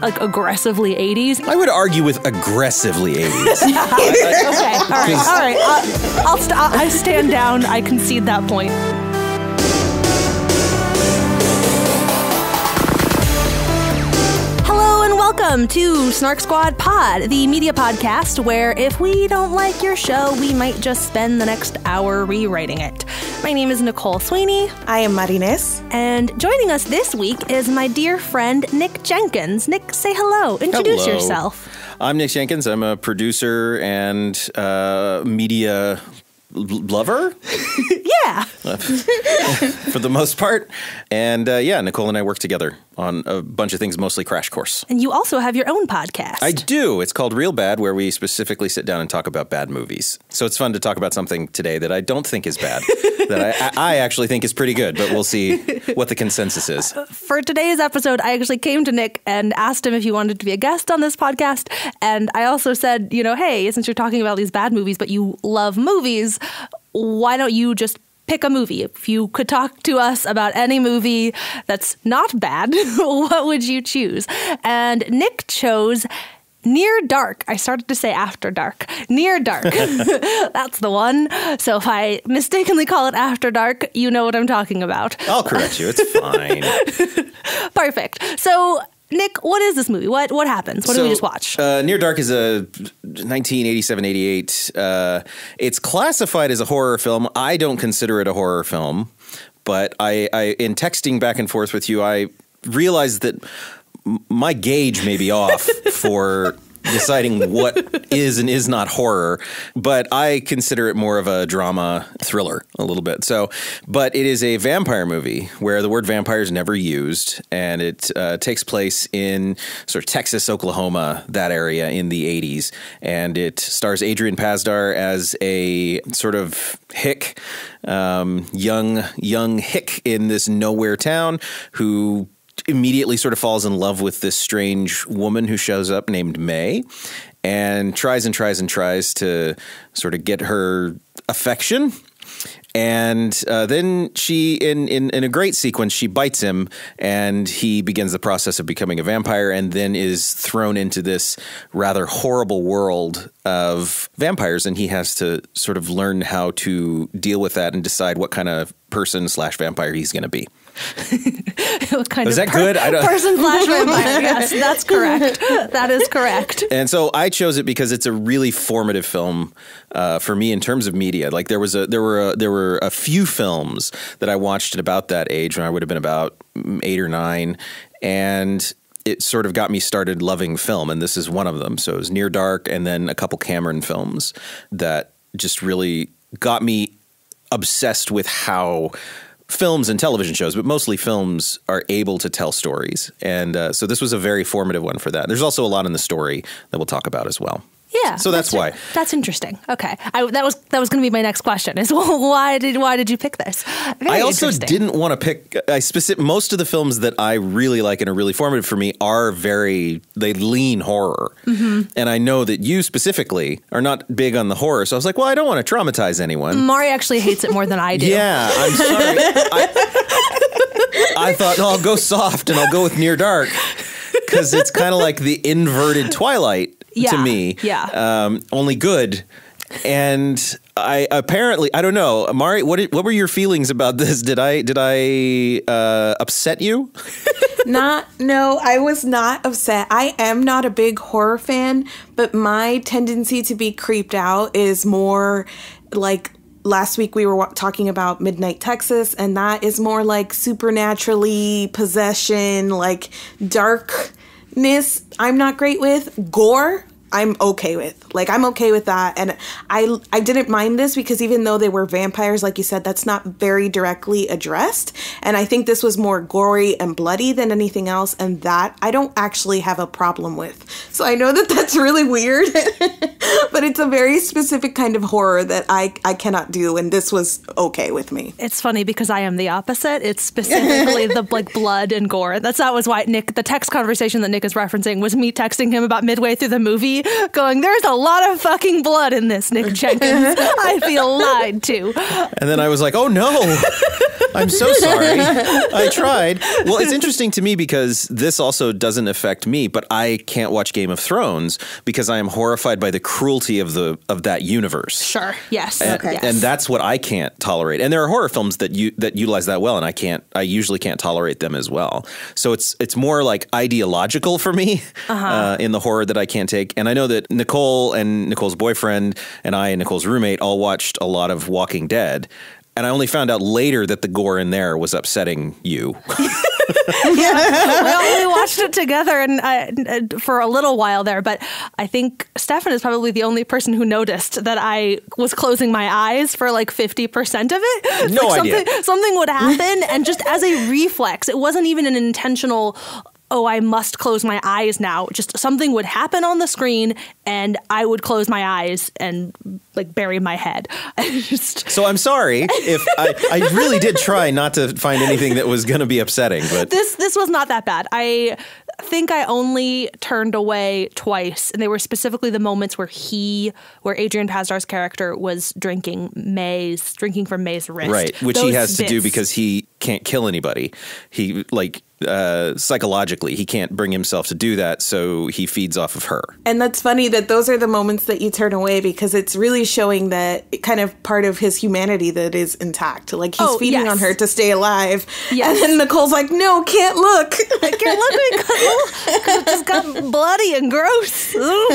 like aggressively 80s. I would argue with aggressively 80s. Okay, all right. I stand down. I concede that point. Welcome to Snark Squad Pod, the media podcast where if we don't like your show, we might just spend the next hour rewriting it. My name is Nicole Sweeney. I am Marines. And joining us this week is my dear friend, Nick Jenkins. Nick, say hello. Introduce yourself. I'm Nick Jenkins. I'm a producer and media lover? Yeah. For the most part. And Nicole and I work together on a bunch of things, mostly Crash Course. And you also have your own podcast. I do. It's called Real Bad, where we specifically sit down and talk about bad movies. So it's fun to talk about something today that I don't think is bad, that I actually think is pretty good, but we'll see what the consensus is. For today's episode, I actually came to Nick and asked him if he wanted to be a guest on this podcast. And I also said, hey, since you're talking about these bad movies, but you love movies, why don't you just pick a movie? If you could talk to us about any movie that's not bad, what would you choose? And Nick chose Near Dark. I started to say After Dark. Near Dark. That's the one. So if I mistakenly call it After Dark, you know what I'm talking about. I'll correct you. It's fine. Perfect. So Nick, what is this movie? What happens? What did we just watch? Near Dark is a 1987-88. It's classified as a horror film. I don't consider it a horror film, but I in texting back and forth with you, I realized that my gauge may be off for deciding what is and is not horror, but I consider it more of a drama thriller a little bit. But it is a vampire movie where the word vampire is never used, and it takes place in sort of Texas, Oklahoma, that area in the 80s, and it stars Adrian Pasdar as a sort of hick, young hick in this nowhere town who immediately sort of falls in love with this strange woman who shows up named May and tries to sort of get her affection. And then she, in a great sequence, she bites him and he begins the process of becoming a vampire and then is thrown into this rather horrible world of vampires. And he has to sort of learn how to deal with that and decide what kind of person/vampire he's going to be. What kind is of that good? Person/vampire. Yes, that's correct. That is correct. And so I chose it because it's a really formative film for me in terms of media. Like there were a few films that I watched at about that age when I would have been about 8 or 9, and it sort of got me started loving film, and this is one of them. So it was Near Dark, and then a couple Cameron films that just really got me obsessed with how films and television shows, but mostly films, are able to tell stories. And so this was a very formative one for that. There's also a lot in the story that we'll talk about as well. Yeah. So that's why. That's interesting. Okay. That was going to be my next question is why did you pick this? I also didn't want to pick most of the films that I really like and are really formative for me are they lean horror. Mm-hmm. And I know that you specifically are not big on the horror. So I was like, well, I don't want to traumatize anyone. Mari actually hates it more than I do. Yeah, I'm sorry. I thought, I'll go soft and I'll go with Near Dark because it's kind of like the inverted Twilight. To me, only good. And I don't know, Mari, what were your feelings about this? Did I upset you? No, I was not upset. I am not a big horror fan, but my tendency to be creeped out is more like last week we were talking about Midnight Texas, and that is more like supernaturally possession, like darkness. I'm not great with gore. I'm okay with. Like, I'm okay with that. And I didn't mind this because even though they were vampires, like you said, that's not very directly addressed. And I think this was more gory and bloody than anything else. And that I don't actually have a problem with. So I know that that's really weird, but it's a very specific kind of horror that I cannot do. And this was okay with me. It's funny because I am the opposite. It's specifically the like blood and gore. That was why Nick, the text conversation that Nick is referencing was me texting him about midway through the movie me going, there's a lot of fucking blood in this, Nick Jenkins. I feel lied to. And then I was like, oh no, I'm so sorry. I tried. Well, it's interesting to me because this also doesn't affect me, but I can't watch Game of Thrones because I am horrified by the cruelty of that universe. Sure. Yes. And, yes. and that's what I can't tolerate. And there are horror films that utilize that well, and I usually can't tolerate them as well. So it's more like ideological for me in the horror that I can't take. And I know that Nicole and Nicole's boyfriend and I and Nicole's roommate all watched a lot of Walking Dead. And I only found out later that the gore in there was upsetting you. We watched it together and for a little while there, but I think Stefan is probably the only person who noticed that I was closing my eyes for like 50% of it. No idea. Something would happen, and just as a reflex, it wasn't even an intentional, oh, I must close my eyes now. Just something would happen on the screen and I would close my eyes and like bury my head. So I'm sorry if I really did try not to find anything that was going to be upsetting, but this was not that bad. I think I only turned away twice, and they were specifically the moments where Adrian Pasdar's character was drinking from May's wrist. Right, which he has to do because he can't kill anybody. He psychologically, he can't bring himself to do that, so he feeds off of her. And that's funny that those are the moments that you turn away because it's really showing that kind of part of his humanity that is intact. Like he's feeding on her to stay alive. Yes. And then Nicole's like, no, can't look. I can't look because it just got bloody and gross. Ooh,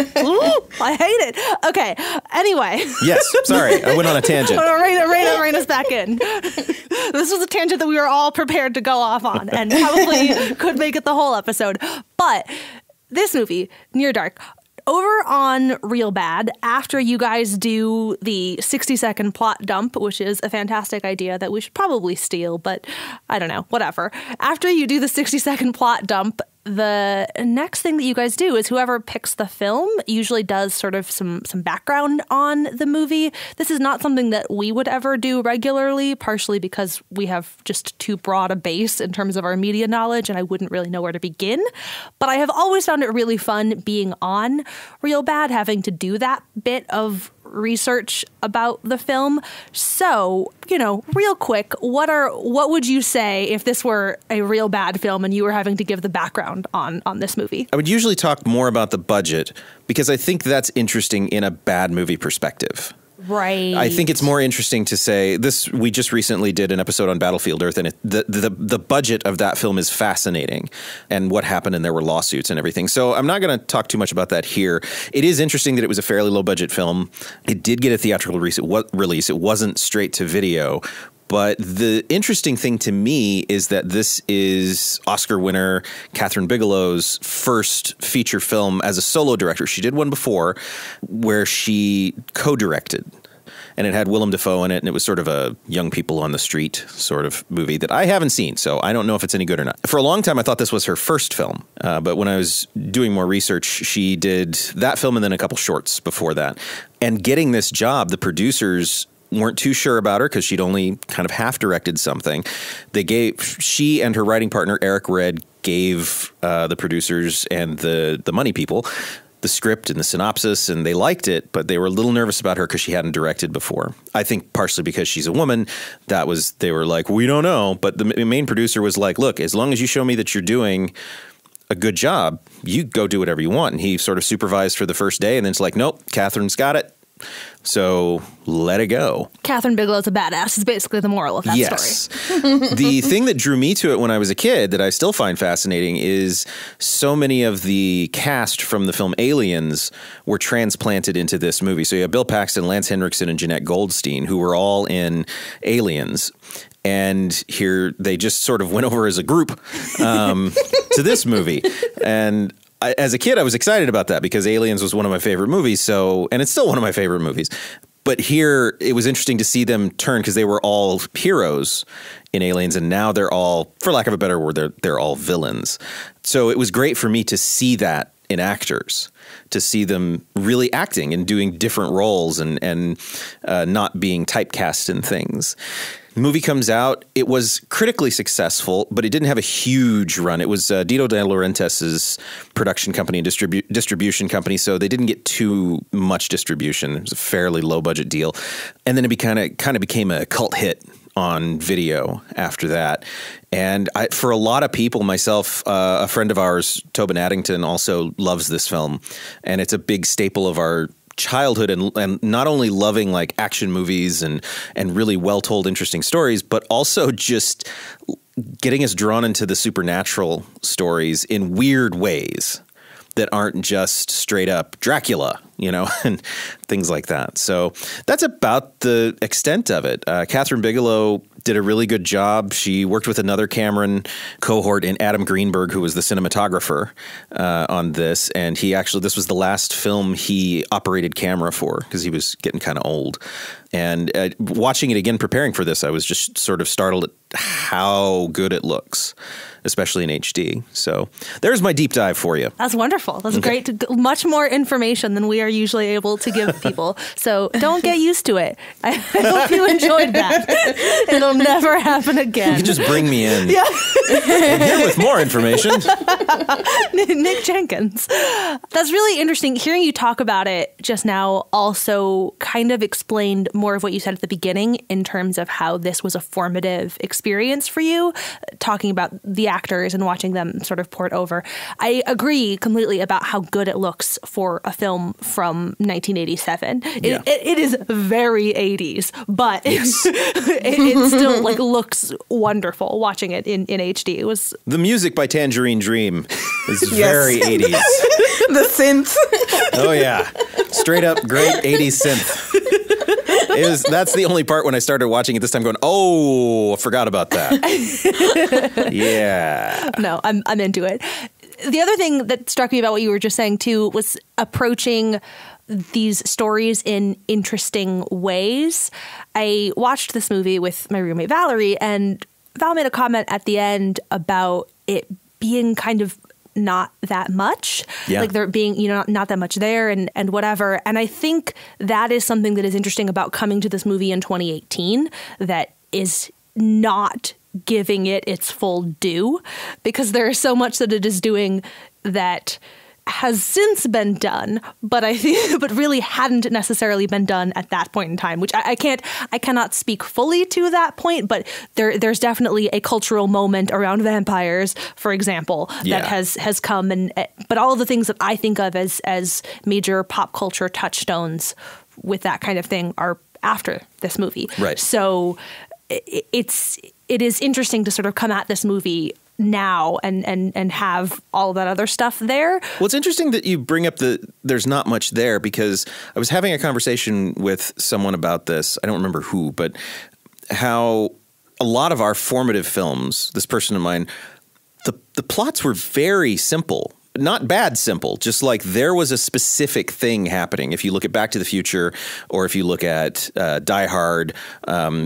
I hate it. Okay, anyway. Yes, sorry, I went on a tangent. Rein us back in. This was a tangent that we were all prepared to go off on and probably could make it the whole episode. But this movie, Near Dark, over on Real Bad, after you guys do the 60-second plot dump, which is a fantastic idea that we should probably steal, but I don't know, whatever. After you do the 60-second plot dump, the next thing that you guys do is whoever picks the film usually does sort of some background on the movie. This is not something that we would ever do regularly, partially because we have just too broad a base in terms of our media knowledge, and I wouldn't really know where to begin. But I have always found it really fun being on Real Bad, having to do that bit of research about the film. So, real quick, what would you say if this were a Real Bad film and you were having to give the background on this movie? I would usually talk more about the budget because I think that's interesting in a bad movie perspective. Right. I think it's more interesting to say this. We just recently did an episode on Battlefield Earth, and the budget of that film is fascinating, and what happened, and there were lawsuits and everything. So I'm not going to talk too much about that here. It is interesting that it was a fairly low budget film. It did get a theatrical release. It wasn't straight to video. But the interesting thing to me is that this is Oscar winner Kathryn Bigelow's first feature film as a solo director. She did one before where she co-directed, and it had Willem Dafoe in it, and it was sort of a young people on the street sort of movie that I haven't seen, so I don't know if it's any good or not. For a long time, I thought this was her first film, but when I was doing more research, she did that film and then a couple shorts before that. And getting this job, the producers weren't too sure about her because she'd only kind of half directed something. She and her writing partner, Eric Red, gave the producers and the money people the script and the synopsis, and they liked it, but they were a little nervous about her because she hadn't directed before. I think partially because she's a woman, they were like, we don't know. But the main producer was like, look, as long as you show me that you're doing a good job, you go do whatever you want. And he sort of supervised for the first day, and then it's like, nope, Kathryn's got it. So let it go. Kathryn Bigelow's a badass is basically the moral of that story. The thing that drew me to it when I was a kid that I still find fascinating is so many of the cast from the film Aliens were transplanted into this movie. So you have Bill Paxton, Lance Henriksen, and Jeanette Goldstein, who were all in Aliens. And here they just sort of went over as a group to this movie. And as a kid, I was excited about that because Aliens was one of my favorite movies. And it's still one of my favorite movies. But here, it was interesting to see them turn because they were all heroes in Aliens, and now they're all, for lack of a better word, they're all villains. So it was great for me to see that in actors, to see them really acting and doing different roles and not being typecast in things. The movie comes out. It was critically successful, but it didn't have a huge run. It was Dino De Laurentiis' production company and distribution company, so they didn't get too much distribution. It was a fairly low-budget deal. And then it kind of became a cult hit on video after that. And for a lot of people, myself, a friend of ours, Tobin Addington, also loves this film. And it's a big staple of our childhood, and not only loving like action movies and really well-told, interesting stories, but also just getting us drawn into the supernatural stories in weird ways that aren't just straight up Dracula, and things like that. So that's about the extent of it. Catherine Bigelow did a really good job. She worked with another Cameron cohort in Adam Greenberg, who was the cinematographer on this. And this was the last film he operated camera for because he was getting kind of old. And watching it again, preparing for this, I was just sort of startled at how good it looks, especially in HD. So there's my deep dive for you. That's wonderful. That's great. Much more information than we are usually able to give people. So don't get used to it. I hope you enjoyed that. It'll never happen again. You can just bring me in. Yeah. I'm here with more information. Nick Jenkins. That's really interesting. Hearing you talk about it just now also kind of explained more of what you said at the beginning in terms of how this was a formative experience for you, talking about the actors and watching them sort of port over. I agree completely about how good it looks for a film from 1987. Yeah. It is very 80s, but yes. it still like looks wonderful watching it in HD. It was the music by Tangerine Dream is very 80s. The synth. Oh yeah, straight up great 80s synth. That's the only part when I started watching it this time going, oh, I forgot about that. Yeah. No, I'm into it. The other thing that struck me about what you were just saying too was approaching these stories in interesting ways. I watched this movie with my roommate Valerie, and Val made a comment at the end about it being kind of not that much, like there being, not that much there and whatever. And I think that is something that is interesting about coming to this movie in 2018 that is not giving it its full due, because there is so much that it is doing that has since been done, but really hadn't necessarily been done at that point in time, which I cannot speak fully to that point, but there's definitely a cultural moment around vampires, for example, that has come, but all of the things that I think of as major pop culture touchstones with that kind of thing are after this movie. Right. So it is interesting to sort of come at this movie now and have all that other stuff there. Well, it's interesting that you bring up there's not much there, because I was having a conversation with someone about this. I don't remember who, but how a lot of our formative films, this person of mine, the plots were very simple. Not bad simple, just like there was a specific thing happening. If you look at Back to the Future, or if you look at Die Hard,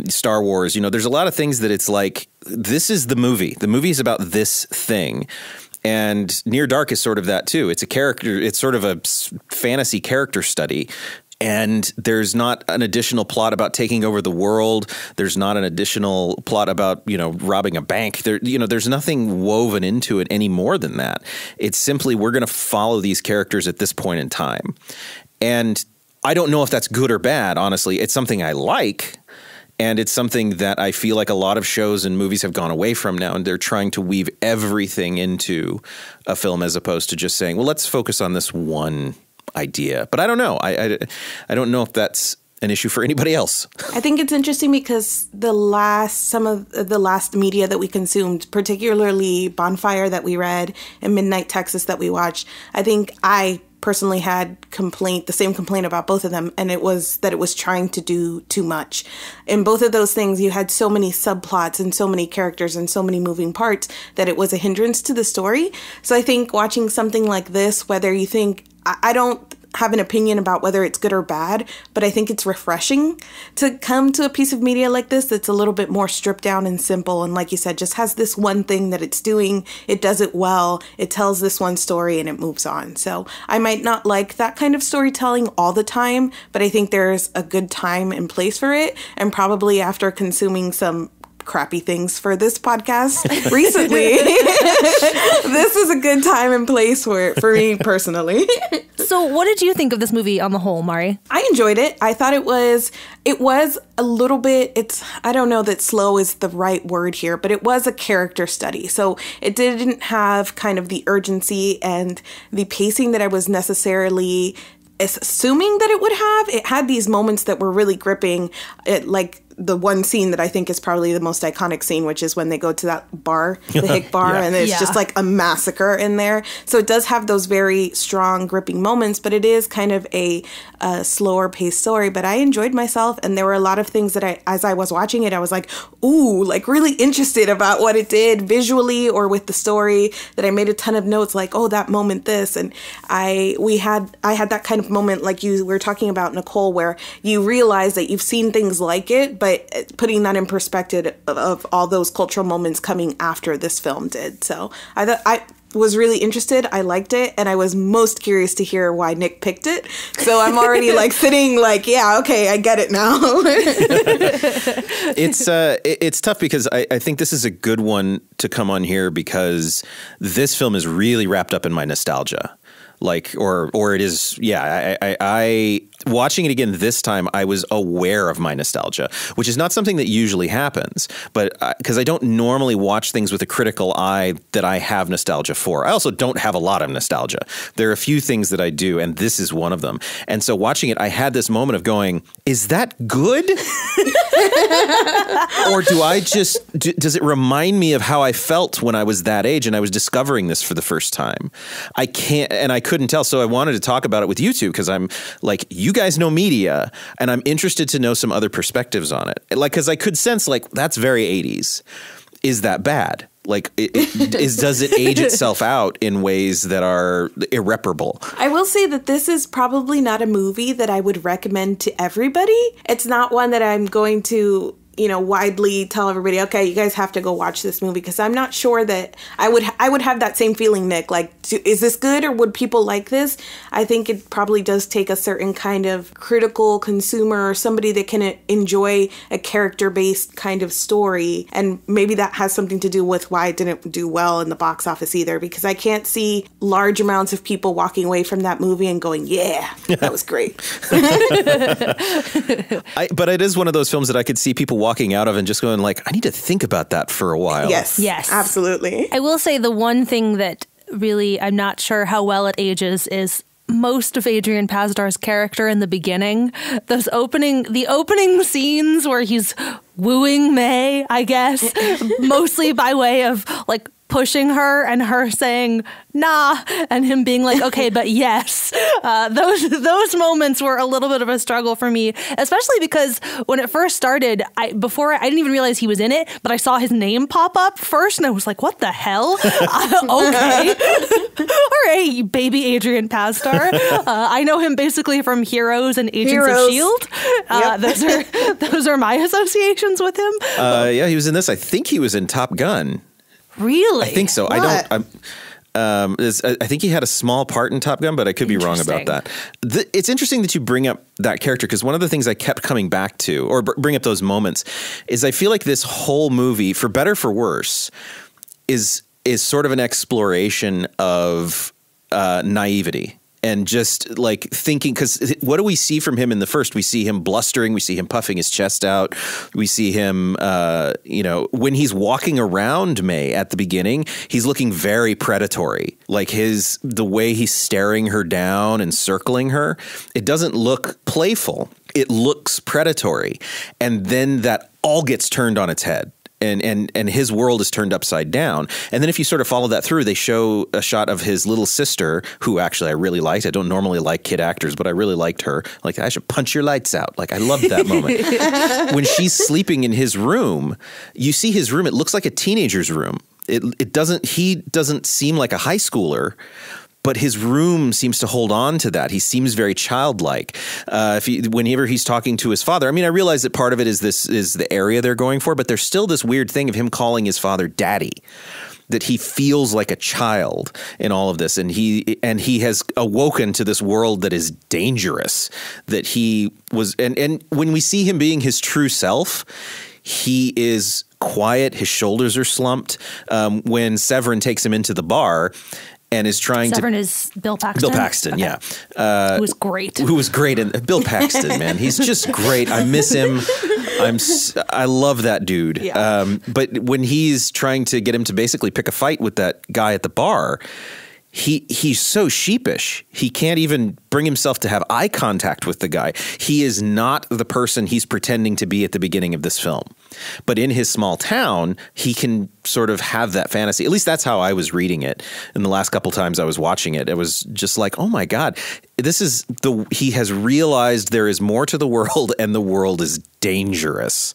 Star Wars, there's a lot of things that it's like, this is the movie. The movie is about this thing. And Near Dark is sort of that too. It's a character, it's sort of a fantasy character study. And there's not an additional plot about taking over the world. There's not an additional plot about, robbing a bank. There's nothing woven into it any more than that. It's simply, we're going to follow these characters at this point in time. And I don't know if that's good or bad, honestly. It's something I like. And it's something that I feel like a lot of shows and movies have gone away from now, and they're trying to weave everything into a film as opposed to just saying, well, let's focus on this one idea. But I don't know. I don't know if that's an issue for anybody else. I think it's interesting because some of the last media that we consumed, particularly Bonfire that we read and Midnight Texas that we watched, I think I personally had the same complaint about both of them, and it was that it was trying to do too much. In both of those things, you had so many subplots and so many characters and so many moving parts that it was a hindrance to the story. So I think watching something like this, whether you think, I don't have an opinion about whether it's good or bad, but I think it's refreshing to come to a piece of media like this that's a little bit more stripped down and simple. And like you said, just has this one thing that it's doing. It does it well. It tells this one story and it moves on. So I might not like that kind of storytelling all the time, but I think there's a good time and place for it. And probably after consuming some crappy things for this podcast recently, this is a good time and place for it for me personally. So what did you think of this movie on the whole, Mari? I enjoyed it. I thought it was a little bit, I don't know that slow is the right word here, but it was a character study. So it didn't have kind of the urgency and the pacing that I was necessarily assuming that it would have. It had these moments that were really gripping, like the one scene that I think is probably the most iconic scene, which is when they go to that bar, the Hick bar, and it's just like a massacre in there. So it does have those very strong, gripping moments, but it is kind of a slower paced story. But I enjoyed myself, and there were a lot of things that as I was watching it, I was like, ooh, like really interested about what it did visually or with the story, that I made a ton of notes like, oh, that moment, this. And I had that kind of moment like you were talking about, Nicole, where you realize that you've seen things like it, but putting that in perspective of all those cultural moments coming after this film did. So I was really interested. I liked it, and I was most curious to hear why Nick picked it. So I'm already like sitting like, yeah, okay, I get it now. It's tough because I think this is a good one to come on here because this film is really wrapped up in my nostalgia. Like, or it is, yeah, I watching it again this time, I was aware of my nostalgia, which is not something that usually happens, but because I don't normally watch things with a critical eye that I have nostalgia for. I also don't have a lot of nostalgia. There are a few things that I do, and this is one of them. And so watching it, I had this moment of going, is that good? Or does it remind me of how I felt when I was that age and I was discovering this for the first time? I couldn't tell. So I wanted to talk about it with you two because I'm like, you guys know media and I'm interested to know some other perspectives on it. Like, because I could sense like, that's very 80s. Is that bad? Like, does it age itself out in ways that are irreparable? I will say that this is probably not a movie that I would recommend to everybody. It's not one that I'm going to, widely tell everybody, okay, you guys have to go watch this movie, because I'm not sure that I would have that same feeling, Nick. Like, is this good or would people like this? I think it probably does take a certain kind of critical consumer or somebody that can enjoy a character-based kind of story. And maybe that has something to do with why it didn't do well in the box office either, because I can't see large amounts of people walking away from that movie and going, yeah, that was great. But it is one of those films that I could see people walking out of and just going like, I need to think about that for a while. Yes, absolutely. I will say the one thing that really I'm not sure how well it ages is most of Adrian Pasdar's character in the beginning. The opening scenes where he's wooing May, I guess, mostly by way of like pushing her and her saying nah and him being like, okay, but yes. Those moments were a little bit of a struggle for me, especially because when it first started, I didn't even realize he was in it, but I saw his name pop up first and I was like, what the hell? Okay. All right, baby Adrian Pasdar. I know him basically from Heroes and Agents of S.H.I.E.L.D. Yep. Those are my associations with him. Yeah, he was in this. I think he was in Top Gun. Really? I think so. What? I think he had a small part in Top Gun, but I could be wrong about that. It's interesting that you bring up that character, because one of the things I kept coming back to, or bring up those moments, is I feel like this whole movie, for better for worse, is sort of an exploration of naivety. And just like thinking, because what do we see from him in the first? We see him blustering. We see him puffing his chest out. We see him, when he's walking around May at the beginning, he's looking very predatory. Like the way he's staring her down and circling her, it doesn't look playful. It looks predatory. And then that all gets turned on its head. And his world is turned upside down. And then if you sort of follow that through, they show a shot of his little sister, who actually I really liked. I don't normally like kid actors, but I really liked her. Like, I should punch your lights out. Like, I loved that moment. When she's sleeping in his room, you see his room. It looks like a teenager's room. He doesn't seem like a high schooler, but his room seems to hold on to that. He seems very childlike. Whenever he's talking to his father, I mean, I realize that part of it is the area they're going for, but there's still this weird thing of him calling his father daddy, that he feels like a child in all of this. And he has awoken to this world that is dangerous, that he was. And when we see him being his true self, he is quiet. His shoulders are slumped. When Severin takes him into the bar and is trying Severin is Bill Paxton. Bill Paxton, okay. yeah. Who was great. Who was great. And Bill Paxton, man, he's just great. I miss him. I love that dude. Yeah. But when he's trying to get him to basically pick a fight with that guy at the bar, he's so sheepish. He can't even bring himself to have eye contact with the guy. He is not the person he's pretending to be at the beginning of this film. But in his small town, he can sort of have that fantasy. At least that's how I was reading it. In the last couple times I was watching it, it was just like, oh my God, he has realized there is more to the world and the world is dangerous.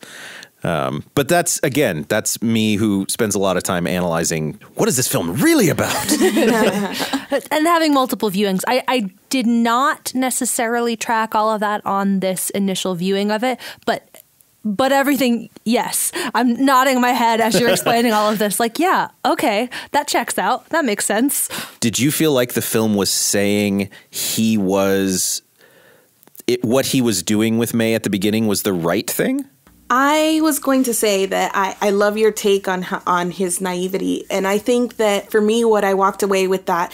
But that's me who spends a lot of time analyzing what is this film really about? And having multiple viewings. I did not necessarily track all of that on this initial viewing of it, but everything, yes. I'm nodding my head as you're explaining all of this. Like, yeah, okay, that checks out. That makes sense. Did you feel like the film was saying what he was doing with May at the beginning was the right thing? I was going to say that I love your take on his naivety. And I think that for me, what I walked away with that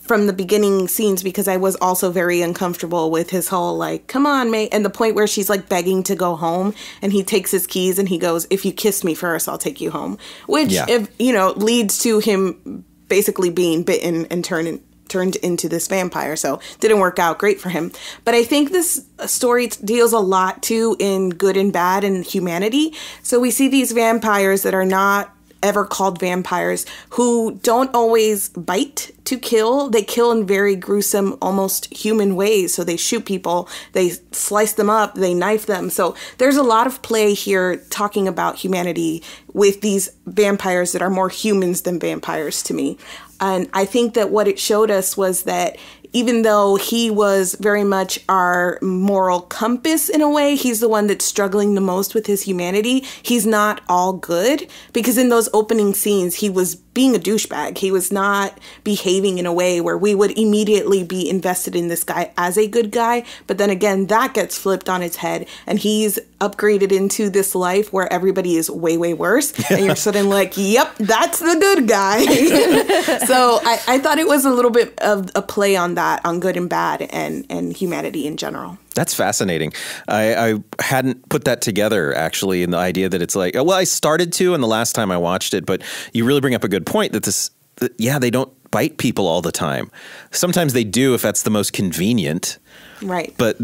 from the beginning scenes, because I was also very uncomfortable with his whole like, come on, mate. And the point where she's like begging to go home and he takes his keys and he goes, if you kiss me first, I'll take you home. Which, leads to him basically being bitten and turned into this vampire. So didn't work out great for him. But I think this story deals a lot too in good and bad and humanity. So we see these vampires that are not ever called vampires, who don't always bite to kill. They kill in very gruesome, almost human ways. So they shoot people, they slice them up, they knife them. So there's a lot of play here talking about humanity with these vampires that are more humans than vampires to me. And I think that what it showed us was that even though he was very much our moral compass in a way, he's the one that's struggling the most with his humanity. He's not all good, because in those opening scenes, he was being a douchebag. He was not behaving in a way where we would immediately be invested in this guy as a good guy. But then again, that gets flipped on its head and he's upgraded into this life where everybody is way, way worse. And you're suddenly like, yep, that's the good guy. So I thought it was a little bit of a play on that, on good and bad and humanity in general. That's fascinating. I hadn't put that together, actually, in the idea that it's like, well, I started to, and the last time I watched it, but you really bring up a good point that they don't bite people all the time. Sometimes they do if that's the most convenient. Right. But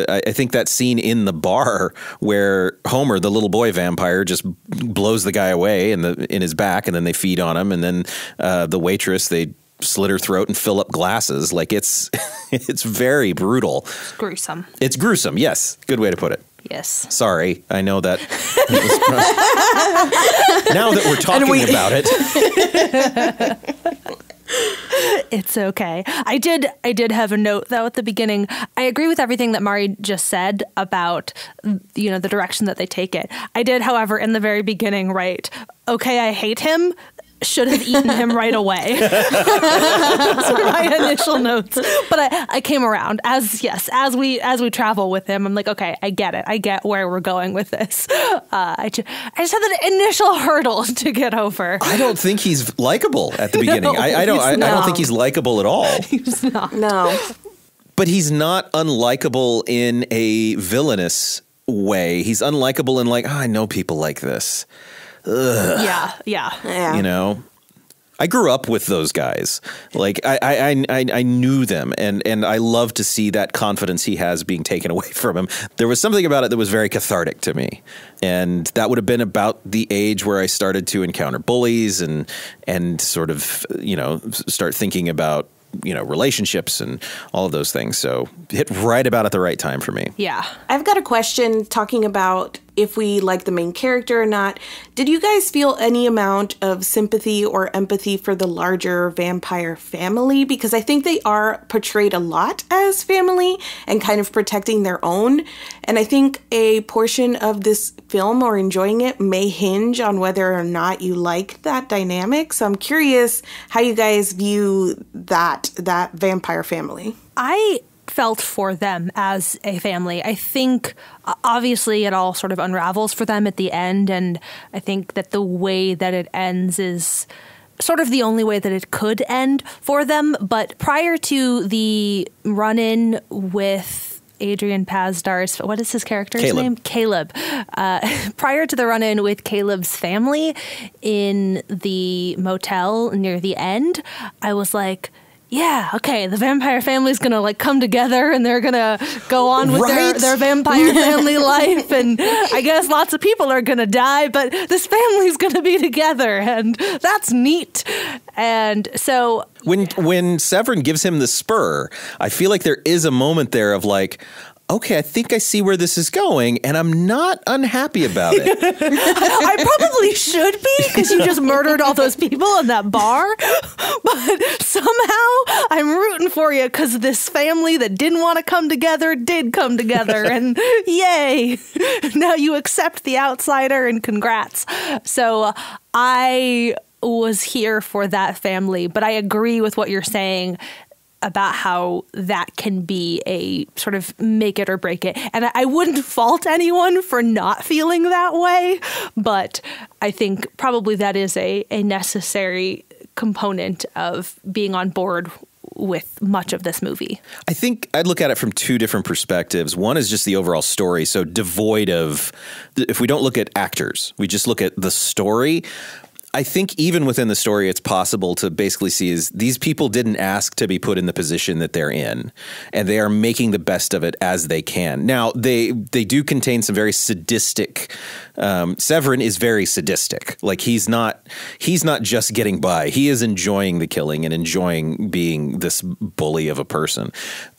I think that scene in the bar where Homer, the little boy vampire, just blows the guy away in his back, and then they feed on him, and then the waitress, they slit her throat and fill up glasses. Like it's very brutal. It's gruesome. It's gruesome. Yes. Good way to put it. Yes. Sorry. I know that. Now that we're talking about it. It's okay. I did have a note though at the beginning. I agree with everything that Mari just said about, the direction that they take it. I did, however, in the very beginning, write, okay, I hate him. Should have eaten him right away. Those were my initial notes. But I came around as we travel with him. I'm like, okay, I get it. I get where we're going with this. I just had that initial hurdle to get over. I don't think he's likable at the beginning. No, I don't think he's likable at all. He's not. No. But he's not unlikable in a villainous way. He's unlikable in like, I know people like this. Ugh. Yeah. I grew up with those guys. Like I knew them, and I love to see that confidence he has being taken away from him. There was something about it that was very cathartic to me, and that would have been about the age where I started to encounter bullies and sort of start thinking about relationships and all of those things. So hit right about at the right time for me. Yeah. I've got a question talking about if we like the main character or not. Did you guys feel any amount of sympathy or empathy for the larger vampire family? Because I think they are portrayed a lot as family and kind of protecting their own. And I think a portion of this film or enjoying it may hinge on whether or not you like that dynamic. So I'm curious how you guys view that vampire family. I felt for them as a family. I think obviously it all sort of unravels for them at the end, and I think that the way that it ends is sort of the only way that it could end for them. But prior to the run-in with Adrian Pasdar's, what is his character's name? Caleb. Prior to the run-in with Caleb's family in the motel near the end, I was like, yeah, okay, the vampire family's gonna like come together and they're gonna go on with their vampire family life, and I guess lots of people are gonna die, but this family's gonna be together, and that's neat. And so when Severin gives him the spur, I feel like there is a moment there of like, okay, I think I see where this is going, and I'm not unhappy about it. I probably should be, because you just murdered all those people in that bar. But somehow I'm rooting for you, because this family that didn't want to come together did come together. And yay! Now you accept the outsider, and congrats. So I was here for that family, but I agree with what you're saying about how that can be a sort of make it or break it. And I wouldn't fault anyone for not feeling that way, but I think probably that is a necessary component of being on board with much of this movie. I think I'd look at it from two different perspectives. One is just the overall story, so devoid of, if we don't look at actors, we just look at the story. I think even within the story, it's possible to basically see is these people didn't ask to be put in the position that they're in, and they are making the best of it as they can. Now, they do contain some very sadistic. Severin is very sadistic. Like he's not just getting by. He is enjoying the killing and enjoying being this bully of a person.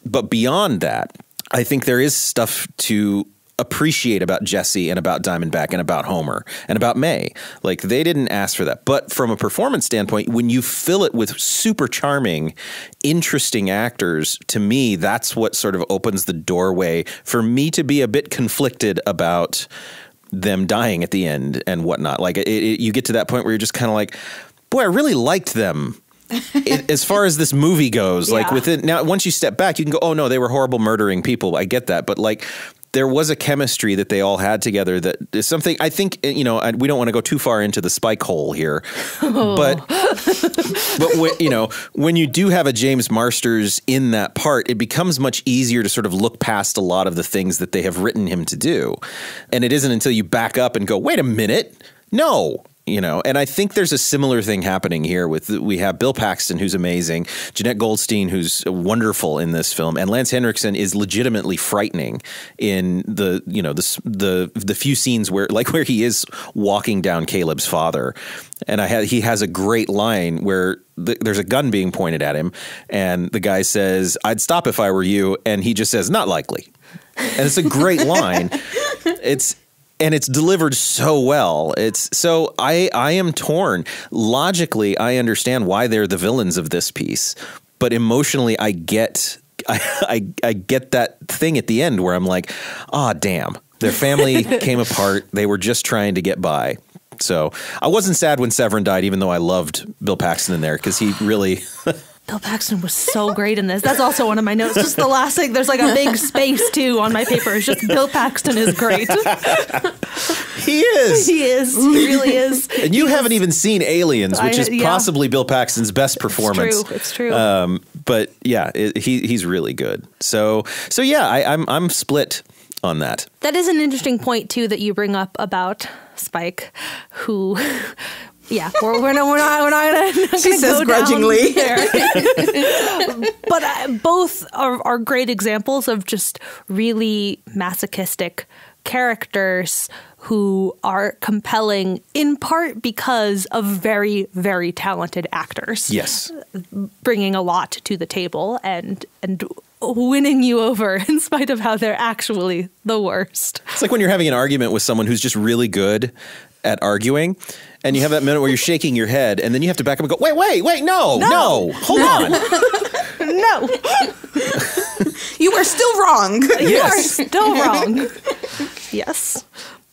But beyond that, I think there is stuff to appreciate about Jesse and about Diamondback and about Homer and about May. Like they didn't ask for that. But from a performance standpoint, when you fill it with super charming, interesting actors, to me, that's what sort of opens the doorway for me to be a bit conflicted about them dying at the end and whatnot. Like you get to that point where you're just kind of like, boy, I really liked them. As far as this movie goes, like within now, once you step back, you can go, oh no, they were horrible murdering people. I get that. But like, there was a chemistry that they all had together that is something I think, we don't want to go too far into the Spike hole here, but when you do have a James Marsters in that part, it becomes much easier to sort of look past a lot of the things that they have written him to do. And it isn't until you back up and go, wait a minute, no. And I think there's a similar thing happening here we have Bill Paxton, who's amazing, Jeanette Goldstein, who's wonderful in this film, and Lance Henriksen is legitimately frightening in the few scenes where he is walking down Caleb's father. And he has a great line where there's a gun being pointed at him, and the guy says, "I'd stop if I were you," and he just says, "Not likely." And it's a great line. And it's delivered so well. I am torn. Logically, I understand why they're the villains of this piece, but emotionally, I get that thing at the end where I'm like, damn, their family came apart. They were just trying to get by. So I wasn't sad when Severin died, even though I loved Bill Paxton in there because he really. Bill Paxton was so great in this. That's also one of my notes. Just the last thing. There's like a big space too on my paper. It's just Bill Paxton is great. He is. He is. He really is. And you haven't even seen Aliens, which is possibly Bill Paxton's best performance. It's true. But yeah, he's really good. So yeah, I'm split on that. That is an interesting point too that you bring up about Spike, who. Yeah, we're not gonna. She says grudgingly. But both are great examples of just really masochistic characters who are compelling in part because of very, very talented actors. Yes, bringing a lot to the table, and winning you over in spite of how they're actually the worst. It's like when you're having an argument with someone who's just really good at arguing, and you have that minute where you're shaking your head, and then you have to back up and go, wait, no, hold on. No. You are still wrong. You are still wrong. Yes.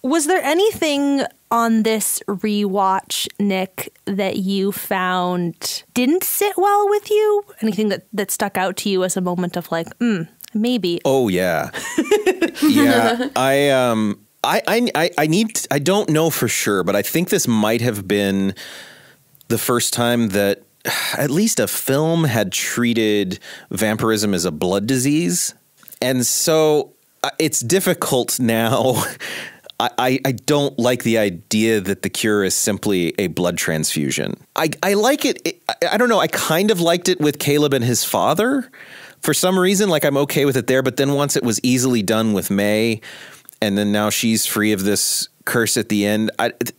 Was there anything on this rewatch, Nick, that you found didn't sit well with you? Anything that stuck out to you as a moment of like, maybe? Oh, yeah. Yeah. I don't know for sure, but I think this might have been the first time that at least a film had treated vampirism as a blood disease. And so it's difficult now. I don't like the idea that the cure is simply a blood transfusion. I like it. I don't know. I kind of liked it with Caleb and his father for some reason. Like, I'm okay with it there. But then once it was easily done with May, and then now she's free of this curse at the end,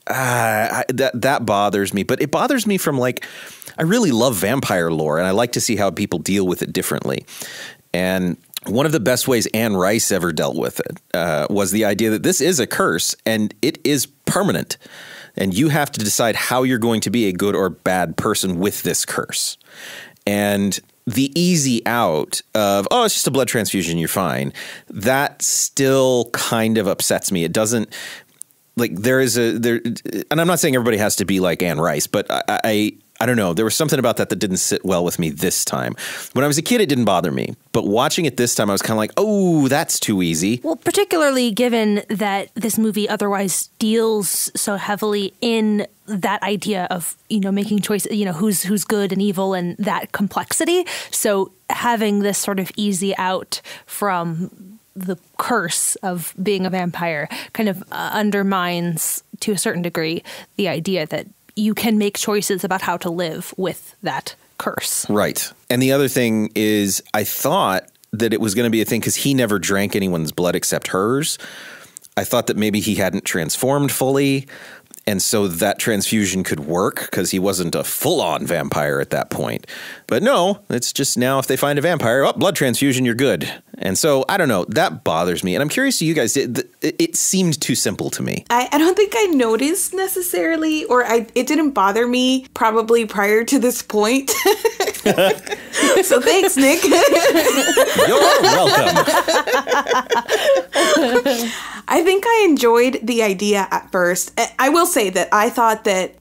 that bothers me. But it bothers me from, like, I really love vampire lore, and I like to see how people deal with it differently. And one of the best ways Anne Rice ever dealt with it was the idea that this is a curse, and it is permanent. And you have to decide how you're going to be a good or bad person with this curse. And the easy out of, oh, it's just a blood transfusion, you're fine, that still kind of upsets me. It doesn't, like, and I'm not saying everybody has to be like Anne Rice, but I don't know. There was something about that didn't sit well with me this time. When I was a kid, it didn't bother me. But watching it this time, I was kind of like, oh, that's too easy. Well, particularly given that this movie otherwise deals so heavily in that idea of, making choices, who's good and evil and that complexity. So having this sort of easy out from the curse of being a vampire kind of undermines, to a certain degree, the idea that you can make choices about how to live with that curse. Right. And the other thing is, I thought that it was going to be a thing because he never drank anyone's blood except hers. I thought that maybe he hadn't transformed fully, and so that transfusion could work because he wasn't a full-on vampire at that point. But no, it's just now if they find a vampire, blood transfusion, you're good. And so, I don't know, that bothers me. And I'm curious to you guys, it seemed too simple to me. I don't think I noticed necessarily, or it didn't bother me probably prior to this point. So thanks, Nick. You're welcome. I think I enjoyed the idea at first. I will say that I thought that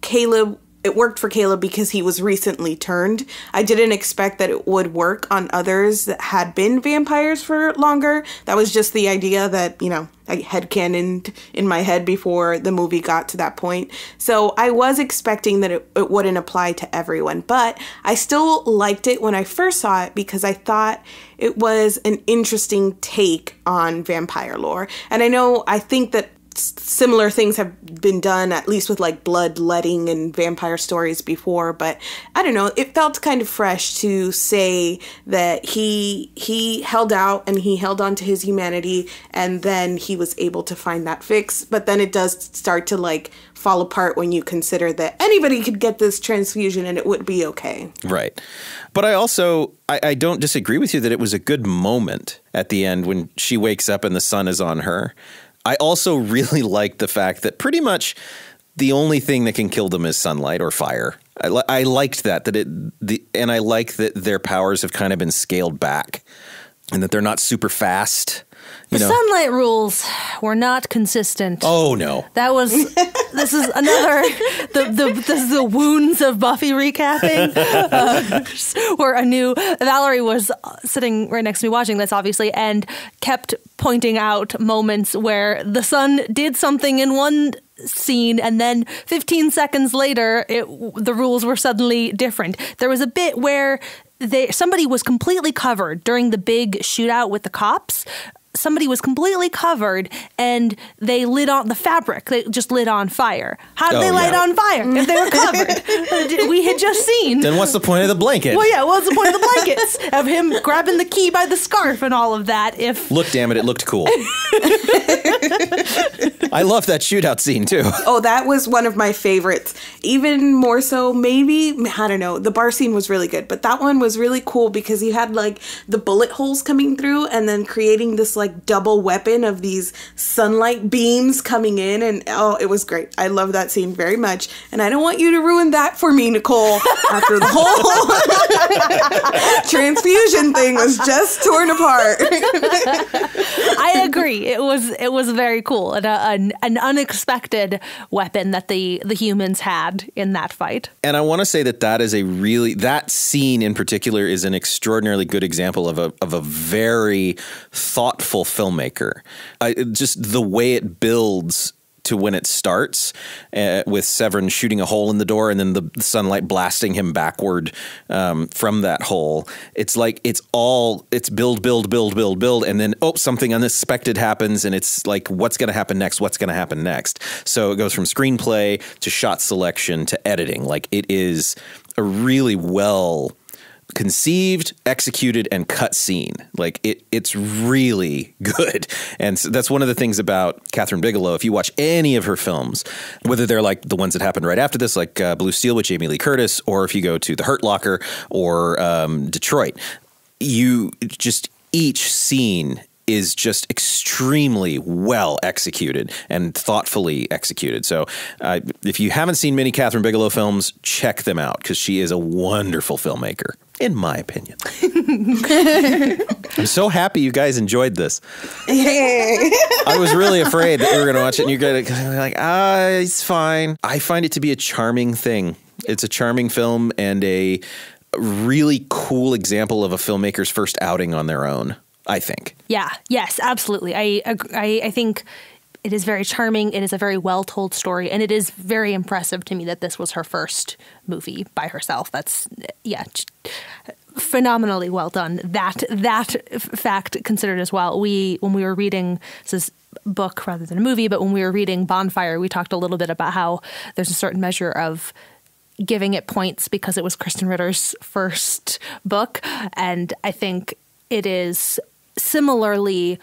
it worked for Caleb because he was recently turned. I didn't expect that it would work on others that had been vampires for longer. That was just the idea that, I headcanoned in my head before the movie got to that point. So I was expecting that it wouldn't apply to everyone, but I still liked it when I first saw it because I thought it was an interesting take on vampire lore. And I think that similar things have been done, at least with like bloodletting and vampire stories before, but I don't know, it felt kind of fresh to say that he held out and he held on to his humanity, and then he was able to find that fix. But then it does start to like fall apart when you consider that anybody could get this transfusion and it would be okay. Right. But I also, I don't disagree with you that it was a good moment at the end when she wakes up and the sun is on her. I also really like the fact that pretty much the only thing that can kill them is sunlight or fire. I liked that and I like that their powers have kind of been scaled back and that they're not super fast. The sunlight rules were not consistent. Oh, no. This is another, this is the wounds of Buffy recapping, where Valerie was sitting right next to me watching this, obviously, and kept pointing out moments where the sun did something in one scene, and then 15 seconds later, the rules were suddenly different. There was a bit where somebody was completely covered during the big shootout with the cops. somebody was completely covered and they lit on the fabric. They just lit on fire. How did they light on fire if they were covered? We had just seen. Then what's the point of the blanket? Well, yeah, what's the point of the blankets? Of him grabbing the key by the scarf and all of that. Look, damn it looked cool. I love that shootout scene too. Oh, that was one of my favorites. Even more so, maybe, I don't know, the bar scene was really good, but that one was really cool because you had like the bullet holes coming through and then creating this like double weapon of these sunlight beams coming in, and oh, it was great. I love that scene very much, and I don't want you to ruin that for me, Nicole, after the whole transfusion thing was just torn apart. I agree. It was very cool and an unexpected weapon that the humans had in that fight. And I want to say that scene in particular is an extraordinarily good example of a very thoughtful filmmaker. Just the way it builds to when it starts with Severin shooting a hole in the door and then the sunlight blasting him backward from that hole. It's like it's build, and then something unexpected happens, and it's like what's going to happen next? What's going to happen next? So it goes from screenplay to shot selection to editing. Like it is a really well conceived, executed, and cut scene. Like it's really good. And so that's one of the things about Kathryn Bigelow. If you watch any of her films, whether they're like the ones that happened right after this, like Blue Steel with Jamie Lee Curtis, or if you go to The Hurt Locker or Detroit, each scene is just extremely well executed and thoughtfully executed. So if you haven't seen many Kathryn Bigelow films, check them out because she is a wonderful filmmaker, in my opinion. I'm so happy you guys enjoyed this. I was really afraid that we were going to watch it and you're going to be like, it's fine. I find it to be a charming thing. It's a charming film and a really cool example of a filmmaker's first outing on their own, I think. Yeah. Yes, absolutely. I think it is very charming. It is a very well told story. And it is very impressive to me that this was her first movie by herself. That's, phenomenally well done. That fact considered as well. When we were reading, this is a book rather than a movie, but when we were reading Bonfire, we talked a little bit about how there's a certain measure of giving it points because it was Kristen Ritter's first book. And I think it is similarly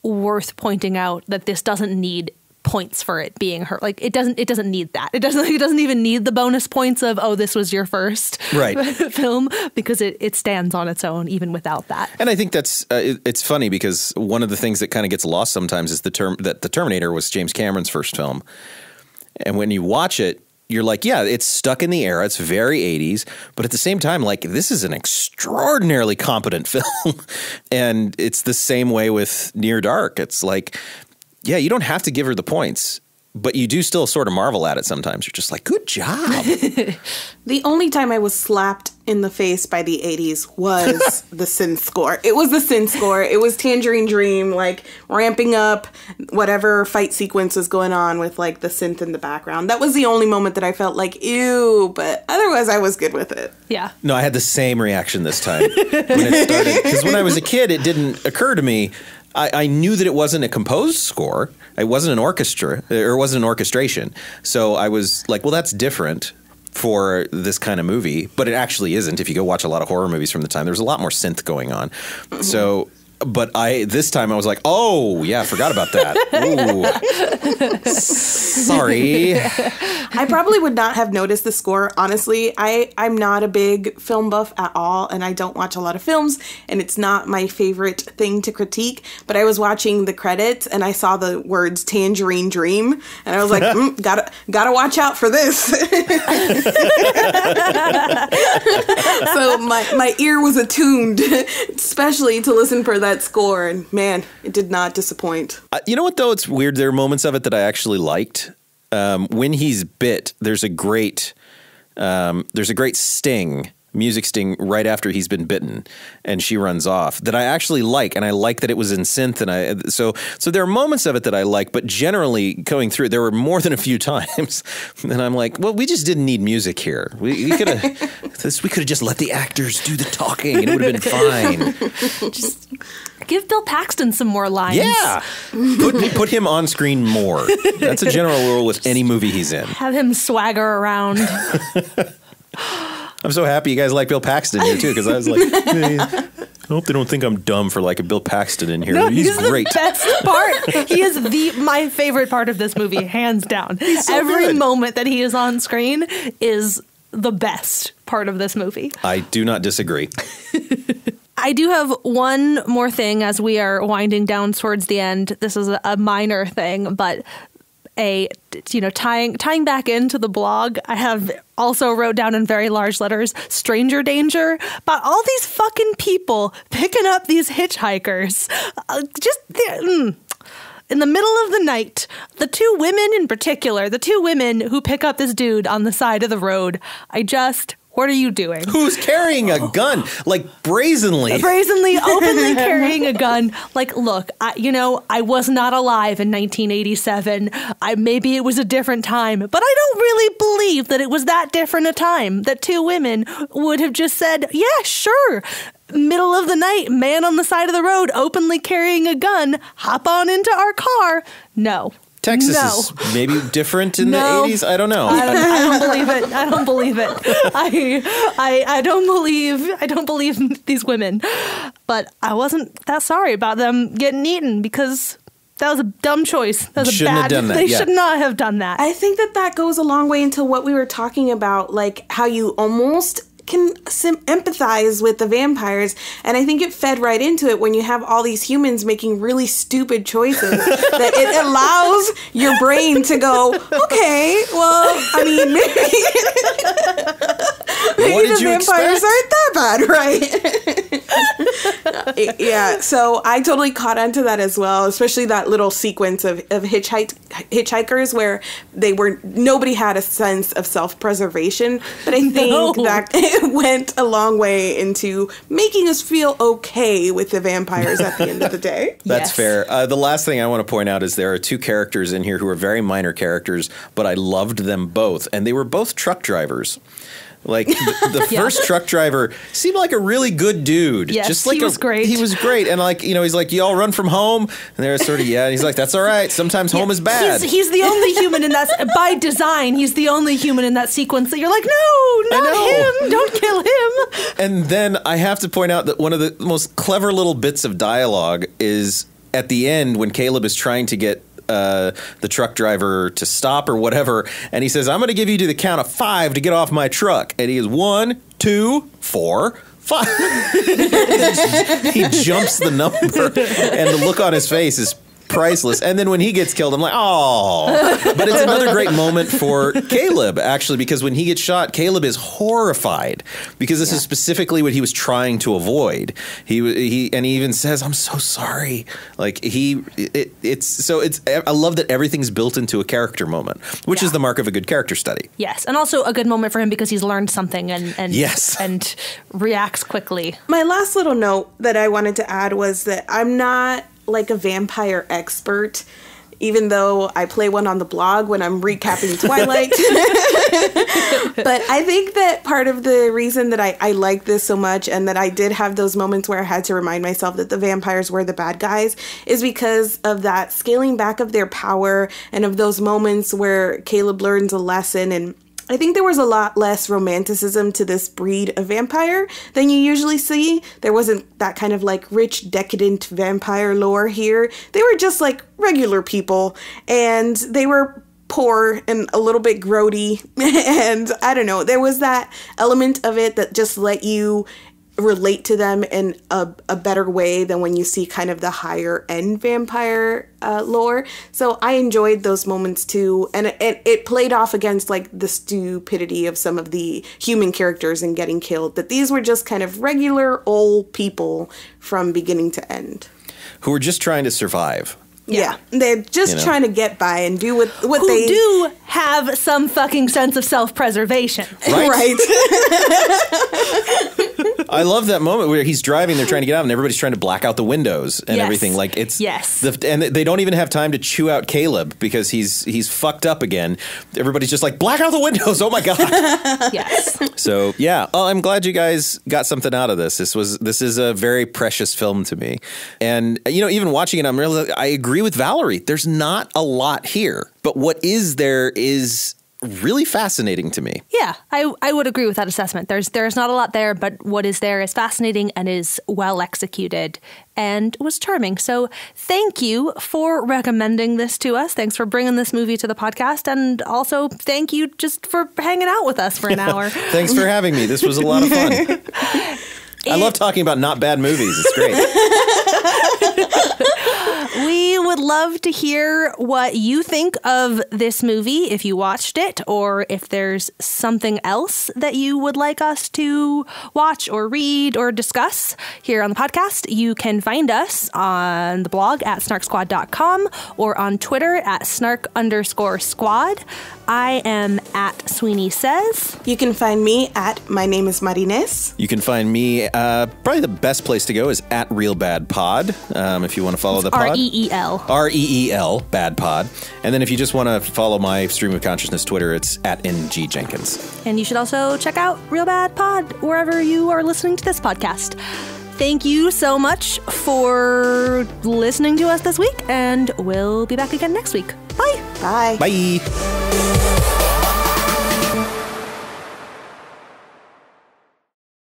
worth pointing out that this doesn't need points for it being her. Like it doesn't need that. It doesn't even need the bonus points of, this was your first film, because it stands on its own even without that. And I think that's it's funny because one of the things that kind of gets lost sometimes is the Terminator was James Cameron's first film. And when you watch it, you're like, yeah, it's stuck in the era. It's very 80s. But at the same time, like, this is an extraordinarily competent film. And it's the same way with Near Dark. It's like, yeah, you don't have to give her the points, but you do still sort of marvel at it sometimes. You're just like, good job. The only time I was slapped in the face by the 80s was the synth score. It was the synth score. It was Tangerine Dream, like ramping up whatever fight sequence was going on with like the synth in the background. That was the only moment that I felt like, ew, but otherwise I was good with it. Yeah. No, I had the same reaction this time when it started. Because when I was a kid, it didn't occur to me. I knew that it wasn't a composed score. It wasn't an orchestra, or it wasn't an orchestration. So I was like, well, that's different for this kind of movie. But it actually isn't. If you go watch a lot of horror movies from the time, there was a lot more synth going on. Mm-hmm. So, but this time I was like, oh, yeah, I forgot about that. Ooh. Sorry. I probably would not have noticed the score. Honestly, I'm not a big film buff at all, and I don't watch a lot of films, and it's not my favorite thing to critique. But I was watching the credits, and I saw the words Tangerine Dream, and I was like, gotta watch out for this. So my ear was attuned, especially to listen for that score, and man, it did not disappoint. You know what, though? It's weird. There are moments of it that I actually liked. When he's bit, there's a great sting music sting right after he's been bitten and she runs off that I actually like, and I like that it was in synth, and so there are moments of it that I like, but generally going through it, there were more than a few times and I'm like, well, we just didn't need music here. We could have just let the actors do the talking and it would have been fine. Just give Bill Paxton some more lines. Yeah, put him on screen more. That's a general rule with any movie he's in. Have him swagger around. I'm so happy you guys like Bill Paxton here too, because I was like, hey, I hope they don't think I'm dumb for liking Bill Paxton in here. No, he's great. The best part. He is my favorite part of this movie, hands down. So Every good. moment that he is on screen is the best part of this movie. I do not disagree. I do have one more thing as we are winding down towards the end. This is a minor thing, but tying back into the blog, I have also wrote down in very large letters, stranger danger, about all these fucking people picking up these hitchhikers. In the middle of the night, the two women in particular, the two women who pick up this dude on the side of the road, what are you doing? Who's carrying a gun? Like brazenly, openly carrying a gun. Like, look, I was not alive in 1987. Maybe it was a different time, but I don't really believe that it was that different a time that two women would have just said, yeah, sure. Middle of the night, man on the side of the road, openly carrying a gun, hop on into our car. No. Texas is maybe different in the 80s. I don't know. I don't believe it. I don't believe it. I don't believe these women. But I wasn't that sorry about them getting eaten because that was a dumb choice. That was Shouldn't have done that. They should not have done that. I think that goes a long way into what we were talking about, like how you almost can empathize with the vampires, and I think it fed right into it when you have all these humans making really stupid choices that it allows your brain to go, okay, well, I mean, maybe the vampires aren't that bad, right? Yeah, so I totally caught onto that as well, especially that little sequence of hitchhikers where nobody had a sense of self-preservation, but I think that it went a long way into making us feel okay with the vampires at the end of the day. That's fair. The last thing I want to point out is there are two characters in here who are very minor characters, but I loved them both, and they were both truck drivers. Like the first truck driver seemed like a really good dude. Yes, just like he was great. He was great, and he's like, "Y'all run from home," and they're sort of And he's like, "That's all right. Sometimes home is bad." He's the only human in that by design. He's the only human in that sequence that you're like, no, not him. Don't kill him. And then I have to point out that one of the most clever little bits of dialogue is at the end when Caleb is trying to get the truck driver to stop or whatever, and he says, "I'm going to give you to the count of 5 to get off my truck," and he is 1, 2, 4, 5. He jumps the number, and the look on his face is priceless. And then when he gets killed, I'm like, oh. But it's another great moment for Caleb, actually, because when he gets shot, Caleb is horrified because this is specifically what he was trying to avoid. He even says, "I'm so sorry." Like I love that everything's built into a character moment, which is the mark of a good character study. Yes, and also a good moment for him because he's learned something and yes, and reacts quickly. My last little note that I wanted to add was that I'm not like a vampire expert, even though I play one on the blog when I'm recapping Twilight. But I think that part of the reason that I like this so much and that I did have those moments where I had to remind myself that the vampires were the bad guys is because of that scaling back of their power and of those moments where Caleb learns a lesson. And I think there was a lot less romanticism to this breed of vampire than you usually see. There wasn't that kind of like rich, decadent vampire lore here. They were just like regular people, and they were poor and a little bit grody. And I don't know, there was that element of it that just let you relate to them in a better way than when you see kind of the higher end vampire lore. So I enjoyed those moments too, and it played off against like the stupidity of some of the human characters and getting killed, that these were just kind of regular old people from beginning to end who were just trying to survive. Yeah. They're just trying to get by and do what they do have some fucking sense of self-preservation. Right. I love that moment where he's driving, they're trying to get out, and everybody's trying to black out the windows and everything. Like it's and they don't even have time to chew out Caleb because he's fucked up again. Everybody's just like, black out the windows. Oh my God. Yes. So yeah, I'm glad you guys got something out of this. This is a very precious film to me, and even watching it, I agree with Valerie. There's not a lot here, but what is there is really fascinating to me. Yeah, I would agree with that assessment. There's not a lot there, but what is there is fascinating and is well executed and was charming. So thank you for recommending this to us. Thanks for bringing this movie to the podcast. And also thank you just for hanging out with us for an hour. Thanks for having me. This was a lot of fun. I love talking about not bad movies. It's great. We would love to hear what you think of this movie, if you watched it, or if there's something else that you would like us to watch or read or discuss here on the podcast. You can find us on the blog at snarksquad.com or on Twitter at snark_squad. I am at Sweeney Says. You can find me at My Name is Marines. You can find me, probably the best place to go is at Real Bad Pod, if you want to follow the pod. REEL. REEL, Bad Pod. And then if you just want to follow my Stream of Consciousness Twitter, it's at NG Jenkins. And you should also check out Real Bad Pod wherever you are listening to this podcast. Thank you so much for listening to us this week, and we'll be back again next week. Bye. Bye. Bye.